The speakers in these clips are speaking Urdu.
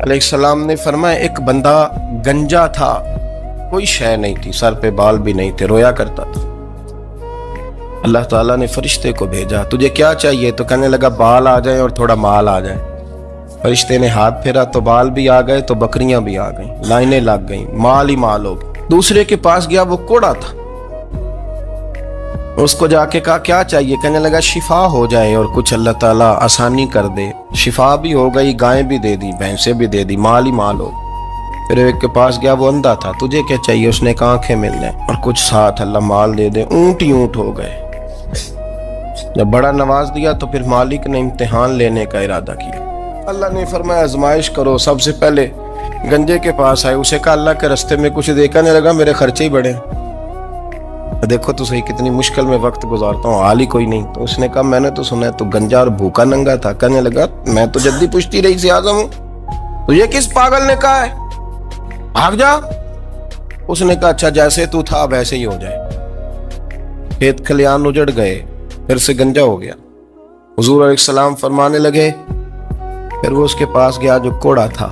علیہ السلام نے فرمایا ایک بندہ گنجا تھا، کوئی شے نہیں تھی، سر پہ بال بھی نہیں تھے، رویا کرتا تھا۔ اللہ تعالیٰ نے فرشتے کو بھیجا، تجھے کیا چاہیے؟ تو کہنے لگا بال آ جائیں اور تھوڑا مال آ جائے۔ فرشتے نے ہاتھ پھیرا تو بال بھی آ گئے تو بکریاں بھی آ گئیں، لائنیں لگ گئیں، مال ہی مال ہو گئے۔ دوسرے کے پاس گیا، وہ کوڑا تھا، اس کو جا کے کہا کیا چاہیے؟ کہنے لگا شفا ہو جائے اور کچھ اللہ تعالیٰ آسانی کر دے۔ شفا بھی ہو گئی، گائیں بھی دے دی، بھینسیں بھی دے دی، مال ہی مال ہو۔ پھر ایک کے پاس گیا، وہ اندھا تھا، تجھے کیا چاہیے؟ اس نے کہا آنکھیں مل جائیں اور کچھ ساتھ اللہ مال دے دے۔ اونٹ ہی اونٹ ہو گئے۔ جب بڑا نواز دیا تو پھر مالک نے امتحان لینے کا ارادہ کیا۔ اللہ نے فرمایا آزمائش کرو۔ سب سے پہلے گنجے کے پاس آئے، اسے کہا اللہ کے رستے میں کچھ دے۔ کہنے لگا میرے خرچے ہی بڑے، دیکھو تو صحیح کتنی مشکل میں وقت گزارتا ہوں، حال ہی کوئی نہیں۔ تو اس نے کہا میں نے تو سنا ہے تو گنجا اور بھوکا ننگا تھا۔ کہنے لگا میں تو جدی پشتی رئیس اعظم ہوں، تو یہ کس پاگل نے کہا ہے بھاگ جا؟ اس نے کہا اچھا جیسے تو تھا ویسے ہی ہو جائے۔ کھیت کھلیان اجڑ گئے، پھر سے گنجا ہو گیا۔ حضور علیہ السلام فرمانے لگے، پھر وہ اس کے پاس گیا جو کوڑا تھا،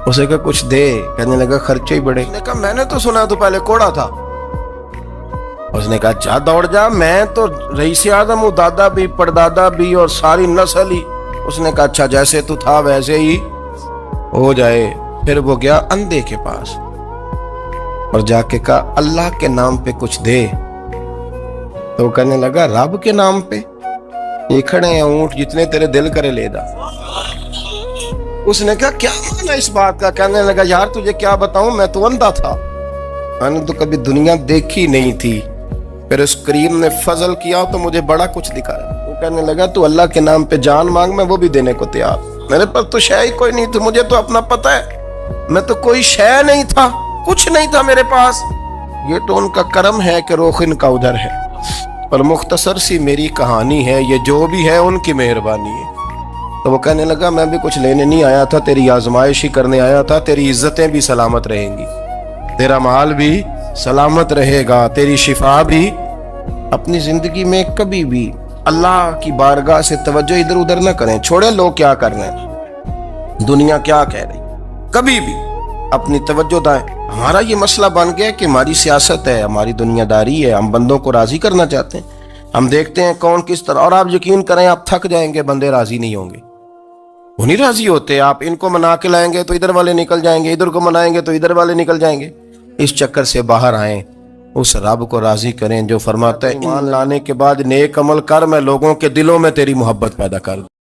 اسے کہا کچھ دے۔ کہنے لگا خرچے ہی بڑے۔ اس نے کہا میں نے تو سنا تو پہلے کوڑا تھا۔ اس نے کہا جا دوڑ جا، میں تو رئیس اعظم ہوں، دادا بھی پردادا بھی اور ساری نسل ہی۔ اس نے کہا اچھا جیسے تو تھا ویسے ہی ہو جائے۔ پھر وہ گیا اندھے کے پاس اور جا کے کہا اللہ کے نام پہ کچھ دے۔ تو وہ کہنے لگا رب کے نام پہ؟ یہ کھڑے ہیں اونٹ، جتنے تیرے دل کرے لے دا۔ اس نے کہا کیا معنی اس بات کا؟ کہنے لگا یار تجھے کیا بتاؤں، میں تو اندھا تھا، میں نے تو کبھی دنیا دیکھی نہیں تھی، پھر اس کریم نے فضل کیا تو مجھے بڑا کچھ دکھایا۔ وہ کہنے لگا تو اللہ کے نام پہ جان مانگ، میں وہ بھی دینے کو تیار، میرے پاس تو شے ہی کوئی نہیں تھی، مجھے تو اپنا پتہ ہے، میں تو کوئی شے نہیں تھا، کچھ نہیں تھا میرے پاس۔ یہ تو ان کا کرم ہے کہ رخ ان کا ادھر ہے، اور مختصر سی میری کہانی ہے، یہ جو بھی ہے ان کی مہربانی ہے۔ تو وہ کہنے لگا میں بھی کچھ لینے نہیں آیا تھا، تیری آزمائش ہی کرنے آیا تھا، تیری عزتیں بھی سلامت رہیں گی، تیرا مال بھی سلامت رہے گا، تیری شفا بھی۔ اپنی زندگی میں کبھی بھی اللہ کی بارگاہ سے توجہ ادھر ادھر نہ کریں، چھوڑیں لوگ کیا کر رہے ہیں، دنیا کیا کہہ رہی، کبھی بھی اپنی توجہ دائیں۔ ہمارا یہ مسئلہ بن گیا کہ ہماری سیاست ہے، ہماری دنیا داری ہے، ہم بندوں کو راضی کرنا چاہتے ہیں، ہم دیکھتے ہیں کون کس طرح، اور آپ یقین کریں آپ تھک جائیں گے، بندے راضی نہیں ہوں گے، وہ نہیں راضی ہوتے۔ آپ ان کو منا کے لائیں گے تو ادھر والے نکل جائیں گے، ادھر کو منائیں گے تو ادھر والے نکل جائیں گے۔ اس چکر سے باہر آئیں، اس رب کو راضی کریں جو فرماتا ہے ایمان لانے کے بعد نیک عمل کر، میں لوگوں کے دلوں میں تیری محبت پیدا کر دوں۔